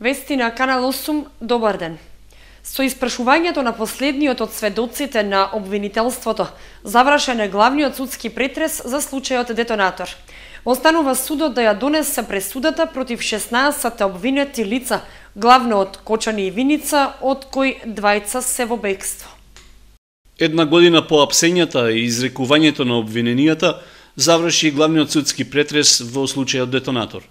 Вести на Канал 8, добар ден. Со испрашувањето на последниот од сведоците на обвинителството, завршен е главниот судски претрес за случајот детонатор. Останува судот да ја донесе пресудата против 16 обвинети лица, главно од Кочани и Виница, од кои двајца се во бегство. Една година по апсењата и изрекувањето на обвиненијата, заврши главниот судски претрес во случајот детонатор.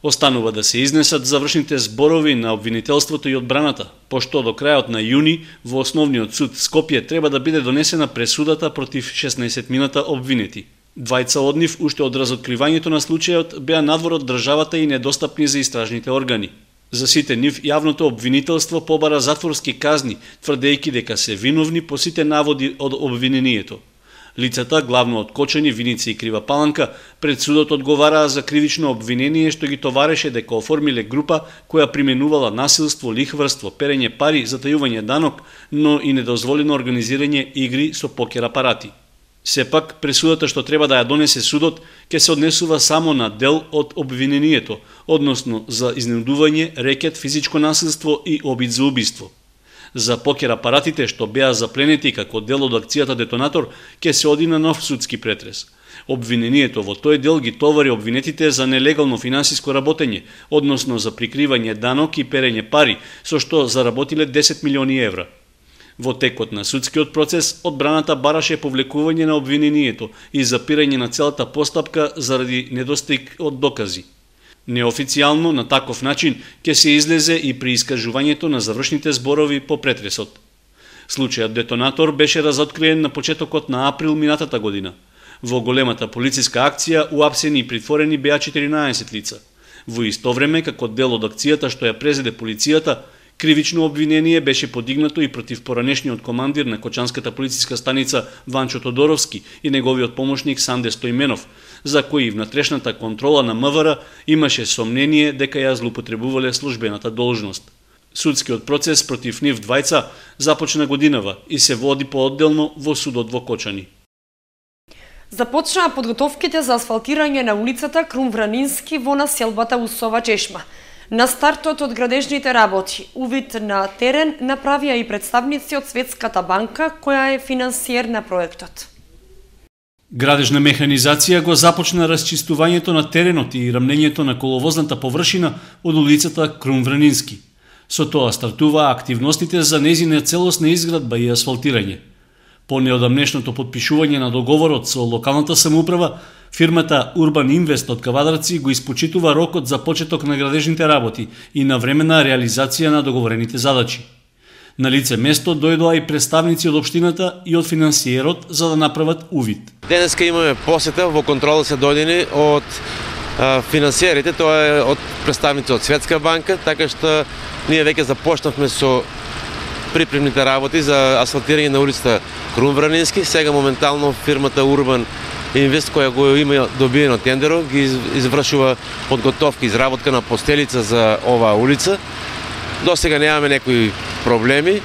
Останува да се изнесат завршните зборови на обвинителството и одбраната, пошто до крајот на јуни во Основниот суд Скопје треба да биде донесена пресудата против 16-мината обвинети. Двајца од нив, уште од разоткривањето на случајот, беа надвор од државата и недостапни за истражните органи. За сите нив јавното обвинителство побара затворски казни, тврдејќи дека се виновни по сите наводи од обвинението. Лицата, главно од Кочани, Виница и Крива Паланка, пред судот одговараа за кривично обвинение што ги товареше дека оформиле група која применувала насилство, лихварство, перење пари, затајување данок, но и недозволено организирање игри со покер апарати. Сепак, пресудата што треба да ја донесе судот ќе се однесува само на дел од обвинението, односно за изнудување, рекет, физичко насилство и обид за убиство. За покер апаратите што беа запленети како дел од акцијата детонатор ќе се оди на нов судски претрес. Обвинението во тој дел ги товари обвинетите за нелегално финансиско работење, односно за прикривање данок и перење пари, со што заработиле 10 милиони евра. Во текот на судскиот процес, одбраната бараше повлекување на обвинението и запирање на целата постапка заради недостиг од докази. Неофицијално, на таков начин, ќе се излезе и при искажувањето на завршните зборови по претресот. Случајот детонатор беше разоткриен на почетокот на април минатата година. Во големата полициска акција уапсени и притворени беа 14 лица. Во исто време, како дел од акцијата што ја презеде полицијата, кривично обвинение беше подигнато и против поранешниот командир на Кочанската полициска станица Ванчо Тодоровски и неговиот помошник Санде Стојменов, за кои внатрешната контрола на МВР имаше сомнение дека ја злоупотребувале службената должност. Судскиот процес против нив двајца започна годинава и се води поодделно во судот во Кочани. Започнаа подготовките за асфалтирање на улицата Крум Вранински во населбата Усова Чешма. На стартот од градежните работи, увид на терен направија и представници од Светската банка, која е финансиер на проектот. Градежна механизација го започна расчистувањето на теренот и рамнењето на коловозната површина од улицата Крум Вранински. Со тоа стартуваа активностите за нејзина целосна изградба и асфалтирање. По неодамнешното подпишување на договорот со локалната самоуправа, фирмата Урбан Инвест од Кавадарци го испочитува рокот за почеток на градежните работи и на времена реализација на договорените задачи. На лице место дојдоа и представници од општината и од финансиерот за да направат увид. Денеска имаме посета во контрола се дојдени од финансиерите, тоа е од представници од Светска банка, така што ние веќе започнавме со припремните работи за асфалтирање на улицата Крум Вранински. Сега моментално фирмата Урбан Инвест, која го има добиено тендеро, ги извршува подготовка, изработка на постелица за оваа улица. До сега немаме некои проблеми,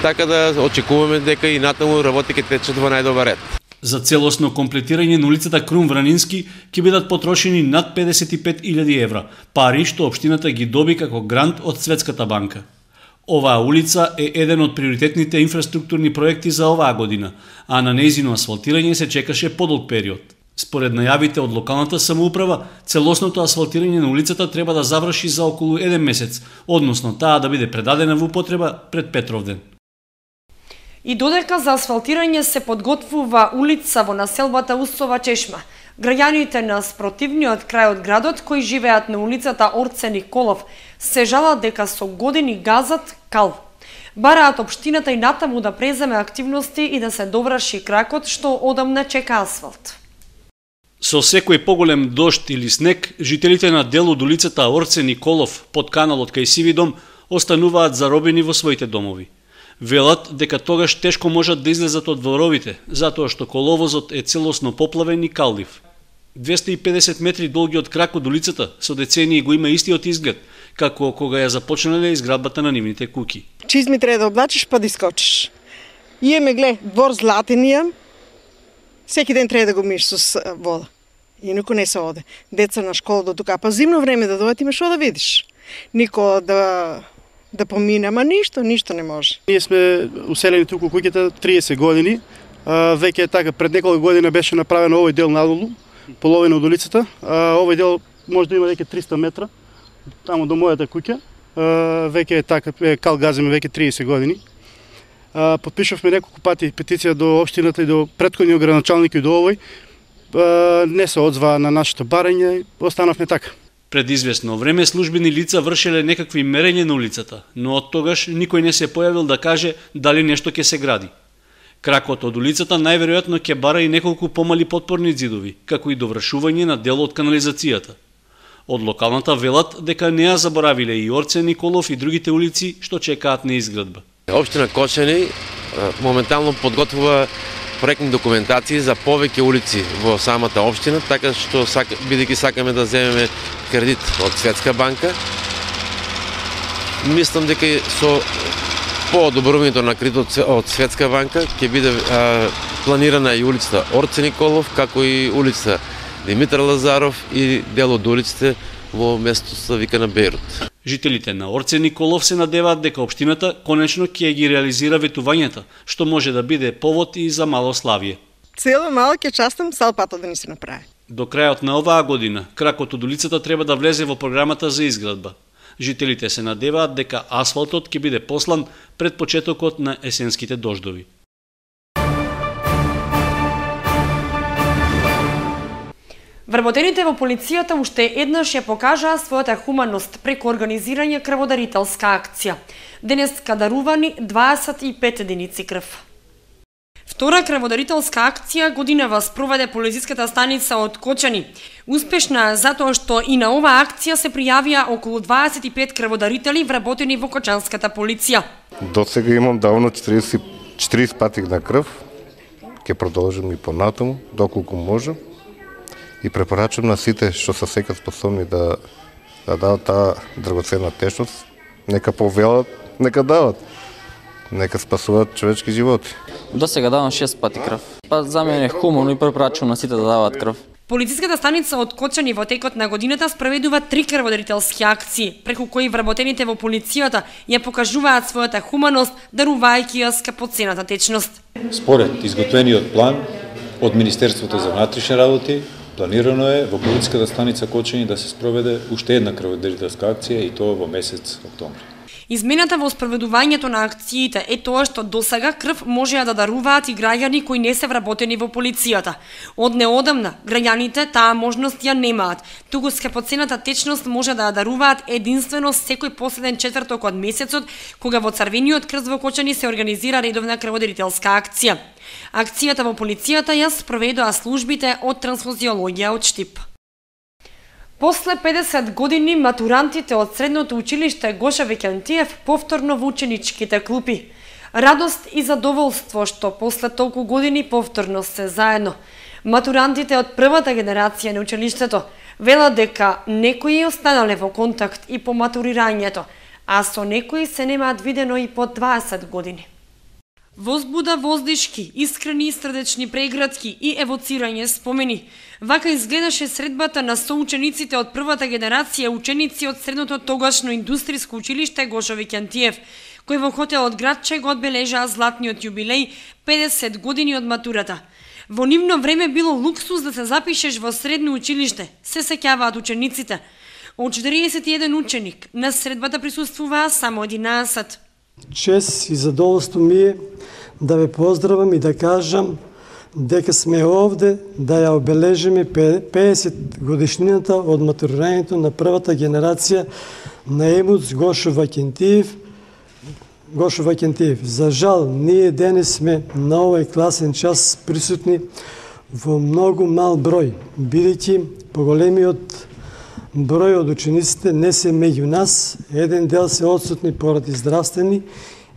така да очекуваме дека и натаму работи ќе течат во најдобар ред. За целосно комплетирање на улицата Крум Вранински ќе бидат потрошени над 55.000 евра, пари што општината ги доби како грант од Светската банка. Оваа улица е еден од приоритетните инфраструктурни проекти за оваа година, а на нејзино асфалтирање се чекаше подолг период. Според најавите од локалната самоуправа, целосното асфалтирање на улицата треба да заврши за околу 1 месец, односно таа да биде предадена во употреба пред Петровден. И додека за асфалтирање се подготвува улица во населбата Усова Чешма, граѓаните на спротивниот крај од градот кои живеат на улицата Орце Николов се жалат дека со години газат кал. Бараат општината и натаму да преземе активности и да се доврши кракот што одамна чека асфалт. Со секој поголем дожд или снег, жителите на дел од улицата Орце Николов под каналот кај Сивидом остануваат заробени во своите домови. Велат дека тогаш тешко можат да излезат од дворовите, затоа што коловозот е целосно поплавен и каллив. 250 метри долгиот крак од улицата со децении го има истиот изглед, како кога ја започнале изградбата на нивните куќи. Чизми треба да облачиш па да искочиш. Имаме двор Златинија, секи ден треба да го миеш со вода. Инако не се оде. Деца на школа до тука, па зимно време да дојдат има што да видиш. Нико да помине, ама ништо не може. Ние сме уселени туку куќата 30 години. Веќе е така, пред неколку година беше направен овој дел надолу, половина од улицата. Овој дел може да има веќе 300 метра, тамо до мојата куќа. Веќе е така, кал газиме веќе 30 години. Подпишавме неколку пати петиција до општината и до претходниот градоначалник и до овој. Не се одзваа на нашето барање, останавме така. Пред известно време службени лица вршеле некакви мерење на улицата, но од тогаш никој не се појавил да каже дали нешто ќе се гради. Кракот од улицата најверојатно ќе бара и неколку помали подпорни ѕидови, како и довршување на дел од канализацијата. Од локалната велат дека не ја заборавиле и Орце Николов и другите улици што чекаат на изградба. Општина Кочани моментално подготвува проектни документации за повеќе улици во самата општина, така што бидејќи сакаме да земеме кредит од Светска банка, мислам дека со поодобрувањето на кредит од Светска банка ќе биде планирана и улицата Орце Николов, како и улица Димитар Лазаров и дел од улиците во местото викана Бејрут. Жителите на Орце Николов се надеваат дека општината конечно ќе ги реализира ветувањата, што може да биде повод и за мало славие. Цело мало ќе частам салпато да ни се направи. До крајот на оваа година, кракот од улицата треба да влезе во програмата за изградба. Жителите се надеваат дека асфалтот ќе биде послан пред почетокот на есенските дождови. Вработените во полицијата уште еднаш ја покажаа својата хуманост преку организирање крводарителска акција. Денеска дарувани 25 единици крв. Втора крводарителска акција годинава спроведе полициската станица од Кочани. Успешна затоа што и на оваа акција се пријавија околу 25 крводарители вработени во кочанската полиција. До сега имам давно 40 патик на крв. Ќе продолжим и понатаму, доколку можам. И препорачам на сите што се сега способни да дадат таа драгоценна течност, нека повелат, нека дават. Нека спасуваат човечки животи. До сега давам 6 пати крв. Па за мене е хумано и препорачувам на сите да дават крв. Полициската станица од Кочани во текот на годината спроведува 3 крводарителски акции, преку кои вработените во полицијата ја покажуваат својата хуманост, дарувајќи ја скапоцената течност. Според изготвениот план од Министерството за внатрешни работи, планирано е во полициската станица Кочани да се спроведе уште една крводарителска акција и тоа во месец октомври. Измената во спроведувањето на акциите е тоа што досега крв можеа да даруваат и граѓани кои не се вработени во полицијата. Од неодамна граѓаните таа можност ја немаат, туку скапоцената течност може да ја даруваат единствено секој последен четврток од месецот, кога во Црвениот крст во Кочани се организира редовна крводарителска акција. Акцијата во полицијата ја спроведоа службите од трансфузиологија од Штип. После 50 години матурантите од средното училиште Гоша Викентиев повторно во ученичките клупи. Радост и задоволство што после толку години повторно се заедно. Матурантите од првата генерација на училиштето велат дека некои останале во контакт и по матурирањето, а со некои се немаат видено и по 20 години. Возбуда воздишки, искрени и срдечни прегратки и евоцирање спомени. Вака изгледаше средбата на соучениците од првата генерација ученици од средното тогашно индустриско училиште Гошо Викентиев, кои во хотелот Градче го одбележаа златниот јубилеј 50 години од матурата. Во нивно време било луксус да се запишеш во средно училиште, се сеќаваат учениците. Од 41 ученик на средбата присуствуваа само 11. Чест и задоволство ми е да ве поздравам и да кажам дека сме овде да ја обележиме 50 годишнината од матурирањето на првата генерација на ЕМУЦ Гошо Викентиев. За жал, ние денес сме на овој класен час присутни во многу мал број, бидејќи поголемиот број од учениците не се меѓу нас, еден дел се отсутни поради здравствени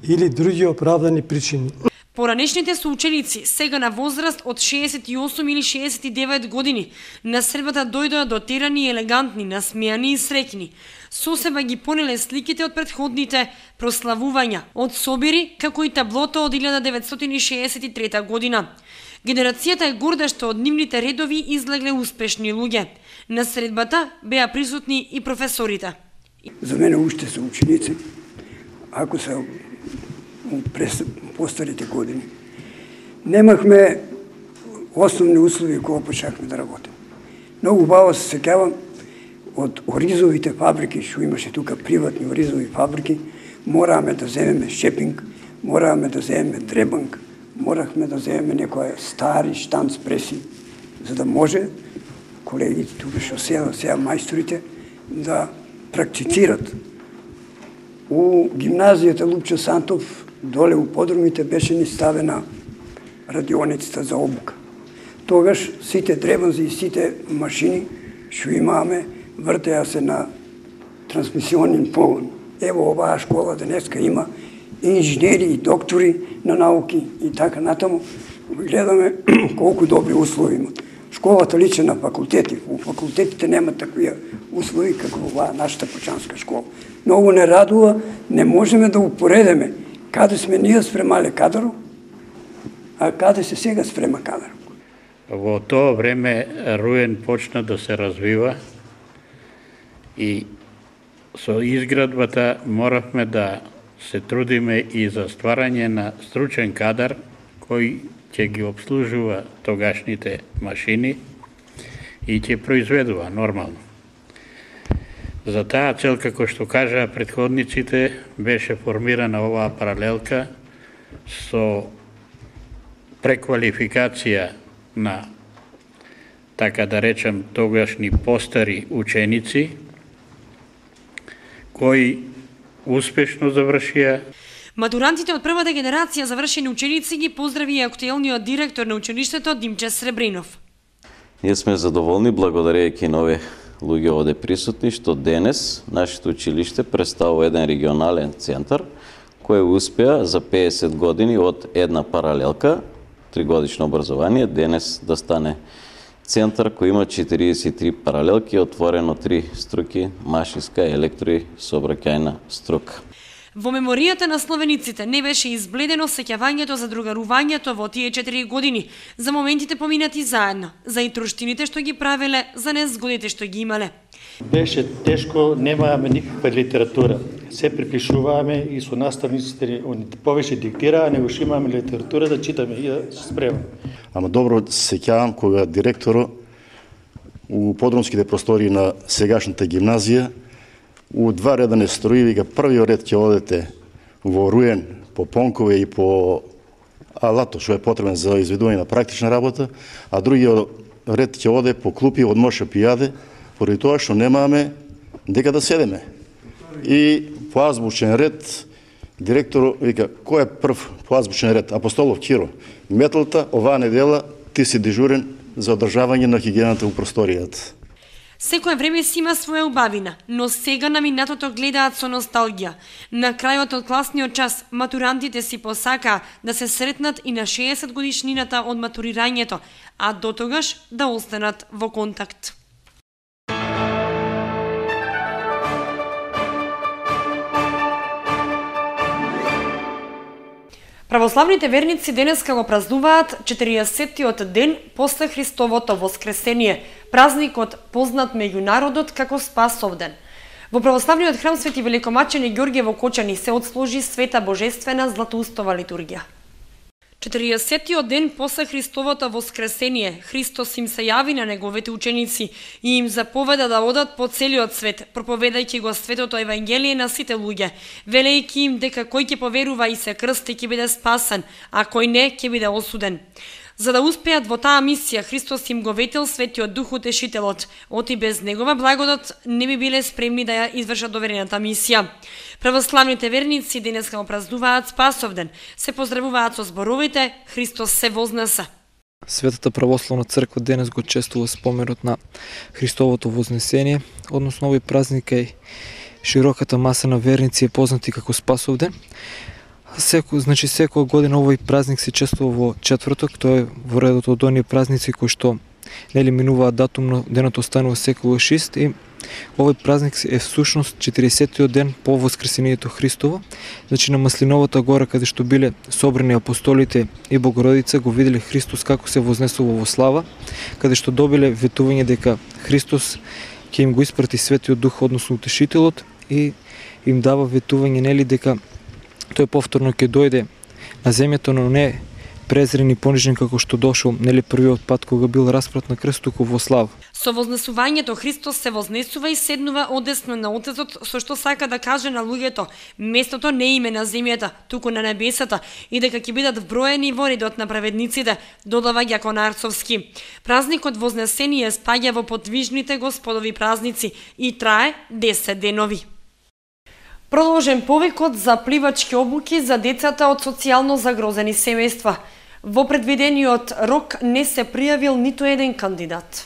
или други оправдани причини. Поранешните соученици, сега на возраст од 68 или 69 години, на средбата дојдоа дотерани и елегантни, насмејани и среќни. Со себе ги понеле сликите од претходните прославувања, од собири, како и таблото од 1963 година. Генерацијата е горда што од нивните редови излегле успешни луѓе. На средбата беа присутни и професорите. За мене уште се ученици, ако се през постарите години. Немахме основни услови кога почнахме да работим. Многу убаво се сеќавам од оризовите фабрики, што имаше тука приватни оризови фабрики, мораме да земеме шепинг, мораме да земеме дребанг, морахме да земеме некоја стари штанц преси, за да може колегите тука што сега мајсторите да практицират. У гимназијата Лупчо Сантов, доле у подрумите беше ни ставена радионицата за обука. Тогаш сите дребанзи и сите машини што имаме вртеа се на трансмисионен погон. Ево оваа школа денеска има инженери и доктори на науки и така натаму. Гледаме колку добри услови има. Школата личи на факултети. У факултетите нема такви услови како оваа нашата почанска школа. Многу не радува, не можеме да упоредиме каде сме ние спремале кадров, а каде се сега спрема кадров. Во тоа време Руен почна да се развива и со изградбата моравме да се трудиме и за стварање на стручен кадар кој ќе ги обслужува тогашните машини и ќе произведува нормално. За таа цел, како што кажаа претходниците, беше формирана оваа паралелка со преквалификација на, така да речем, тогашни постари ученици, кои успешно завршија. Матурантите од првата генерација завршени ученици ги поздрави и актуелниот директор на училиштето Димче Сребринов. Ние сме задоволни благодарејќи на овие луѓе овде присутни што денес нашето училиште представува еден регионален центар кој успеа за 50 години од една паралелка, 3-годишно образование, денес да стане центар кој има 43 паралелки, отворено 3 струки, машинска, електро и сообраќајна струка. Во меморијата на словениците не беше избледено сеќавањето за другарувањето во тие 4 години, за моментите поминати заедно, за итруштините што ги правеле, за незгодите што ги имале. Беше тешко, немаваме никаква литература. Се припишуваме и со наставниците повеќе диктираа, него што имаме литература да читаме и да се спремаме. Ама добро се сеќавам кога директорот у подрумските простори на сегашната гимназија у 2 реда не строи, вика првиот ред ќе одете во Руен по понкове и по алато што е потребен за изведување на практична работа, а другиот ред ќе оде по клупи од Моша пијаде, поради тоа што немаме дека да седеме. И по азбучен ред директор вика кој е прв по азбучен ред? Апостолов Киро. Металта оваа недела ти си дежурен за одржавање на хигиената во просторијата. Секое време си има своја убавина, но сега на минатото гледаат со носталгија. На крајот од класниот час, матурантите си посакаа да се сретнат и на 60 годишнината од матурирањето, а дотогаш да останат во контакт. Православните верници денеска го празнуваат 40-тиот ден после Христовото воскресение, празникот познат меѓу народот како Спасовден. Во православниот храм Свети Великомачене Ѓорѓе во Кочани се отслужи света божествена златоустова литургија. 40-тиот ден после Христовото воскресение, Христос им се јави на неговите ученици и им заповеда да одат по целиот свет, проповедајќи го светото евангелие на сите луѓе, велејќи им дека кој ќе поверува и се крсти ќе биде спасен, а кој не ќе биде осуден. За да успеат во таа мисија, Христос им го ветил Светиот Дух Утешителот, оти без негова благодат не би биле спремни да ја извршат доверената мисија. Православните верници денеска го празнуваат Спасовден, се поздравуваат со зборовите Христос се вознесе. Светата православна црква денес го чествува споменот на Христовото вознесение, односно овој празник е широката маса на верници е познати како Спасовден. Секоја година овој празник се чествува во четврток, тоа е во редот од оние празници кои што нели минуваат датум, но денот останува секогаш ист и Овој празник е всушност 40-тиот ден по Воскресението Христово. Значи на Маслиновата гора, каде што биле собрани апостолите и Богородица, го виделе Христос како се вознесува во слава, каде што добиле ветување дека Христос ќе им го испрати Светиот Дух, односно Утешителот, и им дава ветување, нели, дека тој повторно ќе дојде на земјата, но не презрен и понижен како што дошол, нели, првиот пат кога бил распрат на крст, туку во слава. Со вознесувањето Христос се вознесува и седнува одесно на Отецот, со што сака да каже на луѓето, местото не име на земјата, туку на небесата, и дека ќе бидат вброени во редот на праведниците, додава Ѓакон Арцовски. Празникот Вознесение спаѓа во подвижните Господови празници и трае 10 денови. Продолжен повикот за пливачки обуки за децата од социјално загрозени семејства. Во предвидениот рок не се пријавил ниту еден кандидат.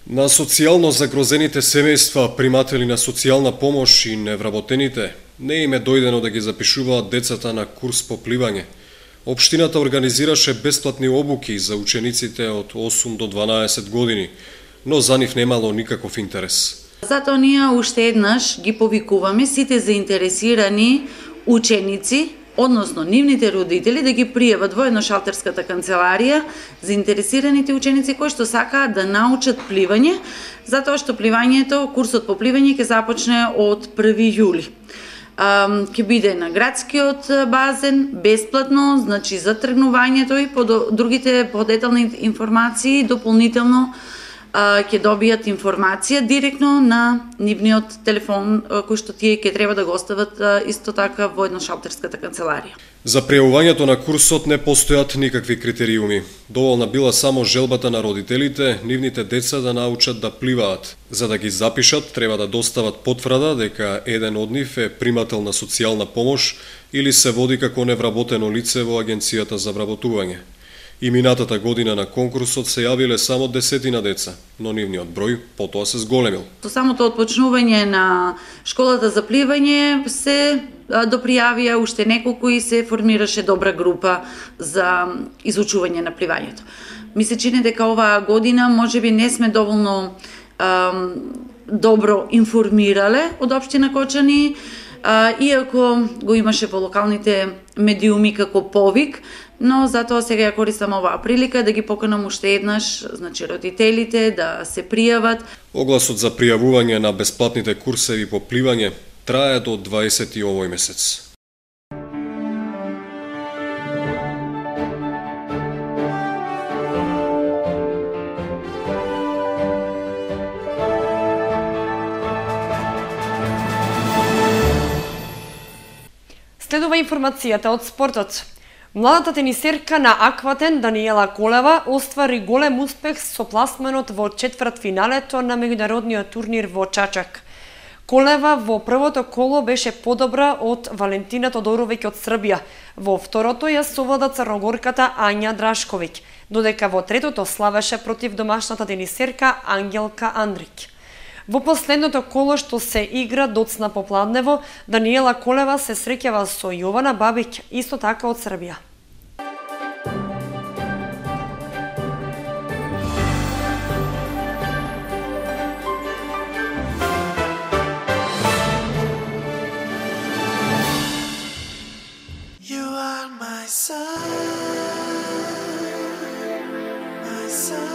На социјално загрозените семејства, приматели на социјална помош и невработените, не им е дојдено да ги запишуваат децата на курс по пливање. Општината организираше бесплатни обуки за учениците од 8 до 12 години, но за нив немало никаков интерес. Затоа ние уште еднаш ги повикуваме сите заинтересирани ученици, односно нивните родители, да ги пријават во едношалтерската канцеларија заинтересираните ученици кои што сакаат да научат пливање, затоа што пливањето, курсот по пливање ќе започне од 1 јули. Ќе биде на градскиот базен, бесплатно, значи за тргнувањето и по другите подетални информации дополнително ќе добијат информација директно на нивниот телефон, кој што тие ќе треба да го остават исто така во едношалтерската канцеларија. За пријавувањето на курсот не постојат никакви критериуми. Доволна била само желбата на родителите, нивните деца да научат да пливаат. За да ги запишат, треба да достават потврда дека еден од нив е примател на социјална помош или се води како невработено лице во Агенцијата за вработување. И минатата година на конкурсот се јавиле само 10 деца, но нивниот број потоа се зголемил. Со самото отпочнување на школата за пливање се допријавија уште неколку и се формираше добра група за изучување на пливањето. Ми се чини дека оваа година можеби не сме доволно добро информирале од општина Кочани, иако го имаше во локалните медиуми како повик, но затоа сега ја користам оваа прилика да ги поканам уште еднаш, значи родителите да се пријават. Огласот за пријавување на бесплатните курсеви по пливање трае до 20 овој месец. Следува информацијата од спортот. Младата тенисерка на Акватен Даниела Колева оствари голем успех со пласманот во четвртфиналето на меѓународниот турнир во Чачак. Колева во првото коло беше подобра од Валентина Тодоровиќ од Србија. Во второто ја совлада црногорката Ања Драшковиќ, додека во третото славеше против домашната тенисерка Ангелка Андрик. Во последното коло што се игра доцна попладнево, Даниела Колева се среќава со Јована Бабиќ, исто така од Србија. You are my sun, my sun.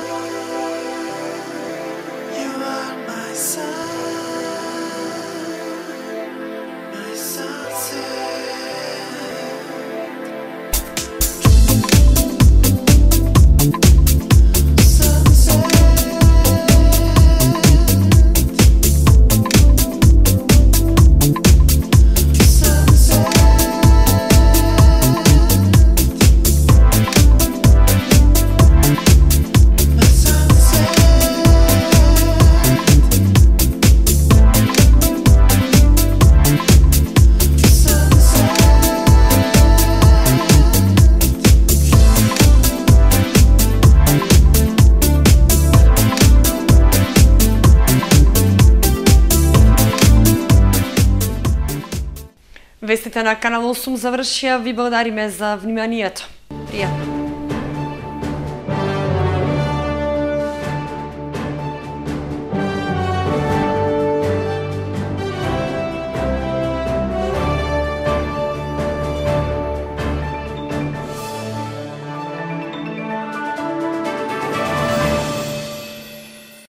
Вестите на Канал 8 завршија. Ви благодариме за вниманието. Пријатно.